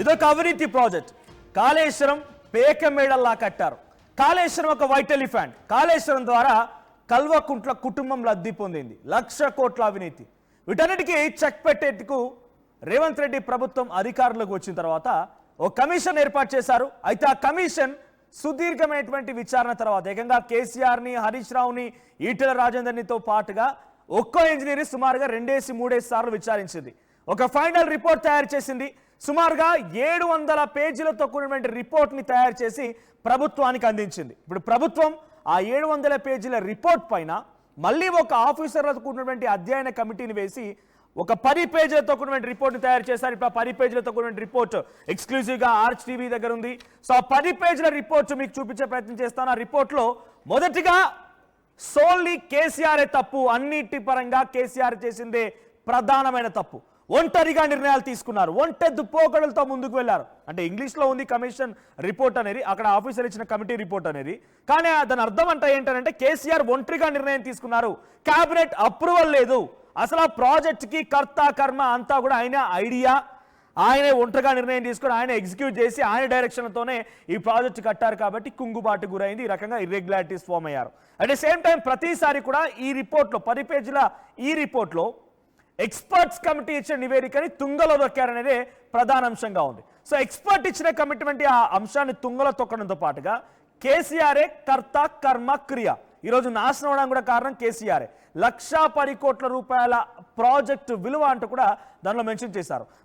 ఇదొక అవినీతి ప్రాజెక్ట్. కాళేశ్వరం పేకమేడల్లా కట్టారు. కాళేశ్వరం ఒక వైట్ ఎలిఫెంట్. కాళేశ్వరం ద్వారా కల్వకుంట్ల కుటుంబం లబ్ధి పొందింది. 1,00,000 కోట్ల అవినీతి. వీటన్నిటికీ చెక్ పెట్టేందుకు రేవంత్ రెడ్డి ప్రభుత్వం అధికారంలోకి వచ్చిన తర్వాత ఓ కమిషన్ ఏర్పాటు చేశారు. అయితే ఆ కమిషన్ సుదీర్ఘమైనటువంటి విచారణ తర్వాత ఏకంగా కేసీఆర్ని, హరీష్ రావుని, ఈటెల రాజేందర్నితో పాటుగా ఒక్కో ఇంజనీర్ సుమారుగా 2-3 సార్లు విచారించింది. ఒక ఫైనల్ రిపోర్ట్ తయారు చేసింది. సుమారుగా 700 పేజీలతో కూడినటువంటి రిపోర్ట్ని తయారు చేసి ప్రభుత్వానికి అందించింది. ఇప్పుడు ప్రభుత్వం ఆ 700 పేజీల రిపోర్ట్ పైన మళ్ళీ ఒక ఆఫీసర్లతో కూడినటువంటి అధ్యయన కమిటీని వేసి ఒక 10 పేజీలతో కూడినటువంటి రిపోర్ట్ని తయారు చేశారు. ఇప్పుడు 10 పేజీలతో కూడిన రిపోర్ట్ ఎక్స్క్లూజివ్గా ఆర్చ్ టీవీ దగ్గర ఉంది. సో ఆ 10 పేజీల రిపోర్ట్ మీకు చూపించే ప్రయత్నం చేస్తాను. ఆ రిపోర్ట్లో మొదటిగా సోల్లీ కేసీఆర్ తప్పు, అన్నిటి పరంగా కేసీఆర్ చేసిందే ప్రధానమైన తప్పు. ఒంటరిగా నిర్ణయాలు తీసుకున్నారు, ఒంటెద్దు పోకడలతో ముందుకు వెళ్ళారు. అంటే ఇంగ్లీష్లో ఉంది కమిషన్ రిపోర్ట్ అనేది, అక్కడ ఆఫీసర్ ఇచ్చిన కమిటీ రిపోర్ట్ అనేది. కానీ దాని అర్థం అంటే ఏంటంటే కేసీఆర్ ఒంటరిగా నిర్ణయం తీసుకున్నారు, క్యాబినెట్ అప్రూవల్ లేదు. అసలు ఆ ప్రాజెక్ట్కి కర్త కర్మ అంతా కూడా ఆయన ఐడియా, ఆయనే ఒంటరిగా నిర్ణయం తీసుకుని ఆయన ఎగ్జిక్యూట్ చేసి ఆయన డైరెక్షన్తోనే ఈ ప్రాజెక్ట్ కట్టారు. కాబట్టి కుంగుబాటు గురైంది, ఈ రకంగా ఇర్రెగ్యులారిటీస్ ఫామ్ అయ్యారు. అట్ ద సేమ్ టైం ప్రతిసారి కూడా ఈ రిపోర్ట్లో 10 పేజీల ఈ రిపోర్ట్లో ఎక్స్పర్ట్స్ కమిటీ ఇచ్చిన నివేదికని తుంగలో దొక్కారనేదే ప్రధాన అంశంగా ఉంది. సో ఎక్స్పర్ట్ ఇచ్చిన కమిటీ ఆ అంశాన్ని తుంగలో తొక్కడంతో పాటుగా కేసీఆరే కర్త కర్మ క్రియ. ఈరోజు నాశనం అవడానికి కూడా కారణం కేసీఆరే. 1,10 కోట్ల రూపాయల ప్రాజెక్టు విలువ అంటూ కూడా దానిలో మెన్షన్ చేశారు.